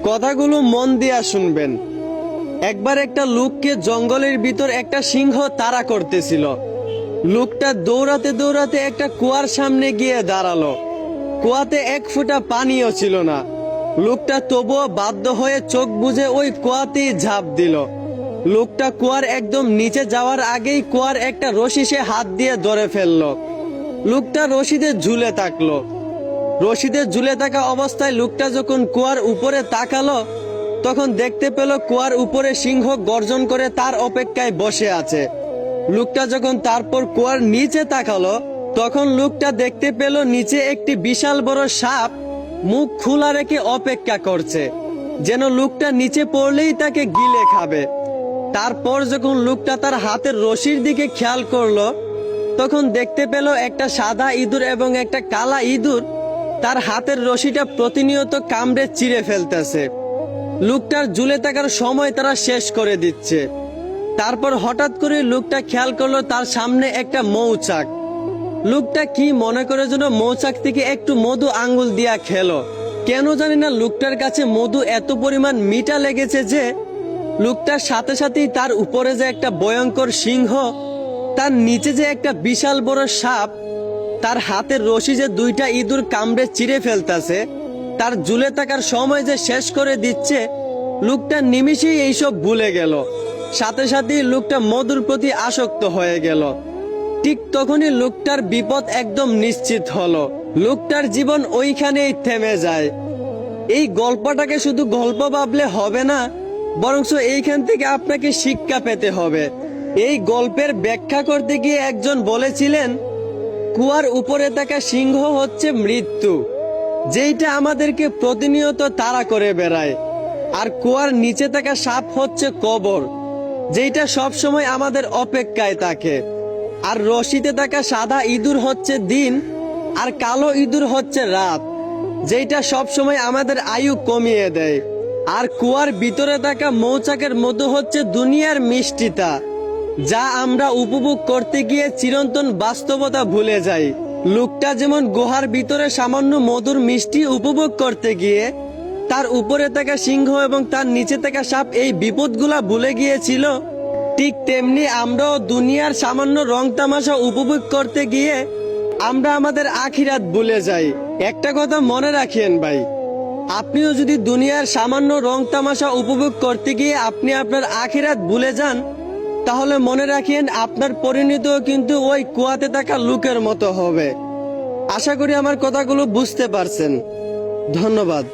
কথাগুলো মন দিয়া শুনবেন। একবার একটা লোককে জঙ্গলের ভিতর একটা সিংহ তাড়া করতেছিল। লোকটা দৌড়াতে দৌড়াতে একটা কুয়ার সামনে গিয়ে দাঁড়ালো। কুয়াতে এক ফোঁটা পানিও ছিল না। লোকটা তবুও বাধ্য হয়ে চোখ বুজে ওই কুয়াতেই ঝাঁপ দিল। লোকটা কুয়ার একদম নিচে যাওয়ার আগেই কুয়ার একটা রশি সে হাত দিয়ে ধরে ফেললো। লোকটা রশিদে ঝুলে থাকলো। রশিদে ঝুলে থাকা অবস্থায় লোকটা যখন কুয়ার উপরে তাকালো, তখন দেখতে পেল কুয়ার উপরে সিংহ গর্জন করে তার অপেক্ষায় বসে আছে। লোকটা যখন তারপর কুয়ার নিচে তাকালো, তখন লোকটা দেখতে পেল নিচে একটি বিশাল বড় সাপ মুখ খোলা রেখে অপেক্ষা করছে, যেন লোকটা নিচে পড়লেই তাকে গিলে খাবে। তারপর যখন লোকটা তার হাতের রশির দিকে খেয়াল করলো, তখন দেখতে পেল একটা সাদা ইঁদুর এবং একটা কালা ইঁদুর তার হাতের রশিটা প্রতিনিয়ত কামড়ে চিড়ে ফেলতেছে। লোকটার ঝুলে থাকার সময় তারা শেষ করে দিচ্ছে। তারপর হঠাৎ করে লোকটা খেয়াল করলো তার সামনে একটা মৌচাক। লোকটা কি মনে করে যেন মৌচাক থেকে একটু মধু আঙ্গুল দিয়া খেলো। কেন জানি না লোকটার কাছে মধু এত পরিমাণ মিঠা লেগেছে যে লোকটার সাথে সাথেই তার উপরে যে একটা ভয়ঙ্কর সিংহ, তার নিচে যে একটা বিশাল বড় সাপ, তার হাতের রশি যে দুইটা ইঁদুর কামড়ে চিড়ে ফেলতেছে, তার ঝুলে থাকার সময় যে শেষ করে দিচ্ছে, লোকটা নিমিষেই এইসব ভুলে গেল। সাথে সাথেই লোকটা মধুর প্রতি আসক্ত হয়ে গেল। ঠিক তখনই লোকটার বিপদ একদম নিশ্চিত হলো। লোকটার জীবন ওইখানেই থেমে যায়। এই গল্পটাকে শুধু গল্প ভাবলে হবে না, বরং এইখান থেকে আপনাকে শিক্ষা পেতে হবে। এই গল্পের ব্যাখ্যা করতে গিয়ে একজন বলেছিলেন, কুয়ার উপরে থাকা সিংহ হচ্ছে মৃত্যু, যেইটা আমাদেরকে প্রতিনিয়ত তাড়া করে বেড়ায়। আর কুয়ার নিচে থাকা সাপ হচ্ছে কবর, যেইটা সব সময় আমাদের অপেক্ষায় থাকে। আর রশিতে থাকা সাদা ইঁদুর হচ্ছে দিন, আর কালো ইঁদুর হচ্ছে রাত, যেইটা সব সময় আমাদের আয়ু কমিয়ে দেয়। আর কুয়ার ভিতরে থাকা মৌচাকের মধু হচ্ছে দুনিয়ার মিষ্টিতা, যা আমরা উপভোগ করতে গিয়ে চিরন্তন বাস্তবতা ভুলে যাই। লোকটা যেমন গুহার ভিতরে সামান্য মধুর মিষ্টি উপভোগ করতে গিয়ে তার উপরে থাকা সিংহ এবং তার নিচে থাকা সাপ এই বিপদগুলা ভুলে গিয়েছিল, ঠিক তেমনি আমরাও দুনিয়ার সামান্য রং তামাশা উপভোগ করতে গিয়ে আমরা আমাদের আখিরাত ভুলে যাই। একটা কথা মনে রাখেন ভাই, আপনিও যদি দুনিয়ার সামান্য রং তামাশা উপভোগ করতে গিয়ে আপনি আপনার আখিরাত ভুলে যান, তাহলে মনে রাখেন আপনার পরিণতিও কিন্তু ওই কুয়াতে থাকা লোকের মতো হবে। আশা করি আমার কথাগুলো বুঝতে পারছেন। ধন্যবাদ।